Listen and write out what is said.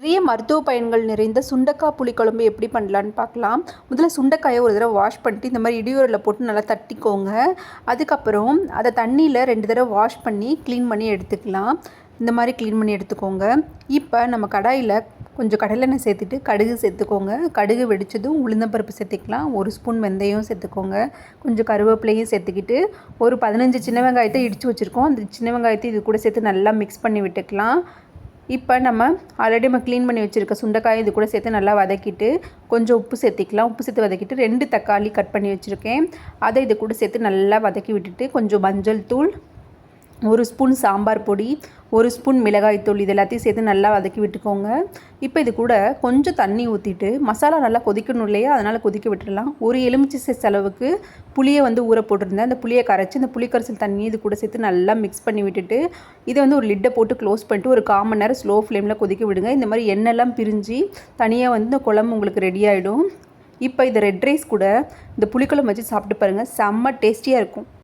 நிறைய மருத்துவ பயன்கள் நிறைந்த சுண்டக்காய் புளிக்குழம்பு எப்படி பண்ணலான்னு பார்க்கலாம். முதல்ல சுண்டைக்காயை ஒரு தடவை வாஷ் பண்ணிட்டு இந்த மாதிரி இடியோரில் போட்டு நல்லா தட்டிக்கோங்க. அதுக்கப்புறம் அதை தண்ணியில் 2 தடவை வாஷ் பண்ணி க்ளீன் பண்ணி எடுத்துக்கலாம். இந்த மாதிரி க்ளீன் பண்ணி எடுத்துக்கோங்க. இப்போ நம்ம கடாயில் கொஞ்சம் கடலெண்ணெய் சேர்த்துட்டு கடுகு சேர்த்துக்கோங்க. கடுகு வெடித்ததும் உளுந்தம்பருப்பு சேர்த்துக்கலாம். 1 ஸ்பூன் வெந்தயம் சேர்த்துக்கோங்க. கொஞ்சம் கருவேப்பிலையும் சேர்த்துக்கிட்டு ஒரு 15 சின்ன வெங்காயத்தை இடித்து வச்சுருக்கோம். அந்த சின்ன வெங்காயத்தை இது கூட சேர்த்து நல்லா மிக்ஸ் பண்ணி விட்டுக்கலாம். இப்போ நம்ம ஆல்ரெடி க்ளீன் பண்ணி வச்சுருக்க சுண்டைக்காய் இது கூட சேர்த்து நல்லா வதக்கிட்டு கொஞ்சம் உப்பு சேர்த்திக்கலாம். உப்பு சேர்த்து வதக்கிட்டு 2 தக்காளி கட் பண்ணி வச்சுருக்கேன். அதை இது கூட சேர்த்து நல்லா வதக்கி விட்டுட்டு கொஞ்சம் மஞ்சள் தூள், 1 ஸ்பூன் சாம்பார் பொடி, 1 ஸ்பூன் மிளகாய் தூள் இது எல்லாத்தையும் சேர்த்து நல்லா வதக்கி விட்டுக்கோங்க. இப்போ இது கூட கொஞ்சம் தண்ணி ஊற்றிட்டு மசாலா நல்லா கொதிக்கணும் இல்லையா, அதனால் கொதிக்க விட்டுடலாம். ஒரு எலுமிச்சை சைஸ் அளவுக்கு புளியை ஊற போட்டிருந்தேன். அந்த புளியை கரைச்சி இந்த புளிக்கரைசல் தண்ணி இது கூட சேர்த்து நல்லா மிக்ஸ் பண்ணி விட்டுட்டு இதை ஒரு லிட்டை போட்டு க்ளோஸ் பண்ணிட்டு ஒரு 1/4 மணி நேரம் ஸ்லோ ஃப்ளேமில் கொதிக்க விடுங்க. இந்த மாதிரி எண்ணெய்லாம் பிரிஞ்சு தனியாக இந்த குழம்பு உங்களுக்கு ரெடி ஆகிடும். இப்போ இதை ரெட் ரைஸ் கூட இந்த புளிக்குழம்பு வச்சு சாப்பிட்டு பாருங்கள், செம்ம டேஸ்டியாக இருக்கும்.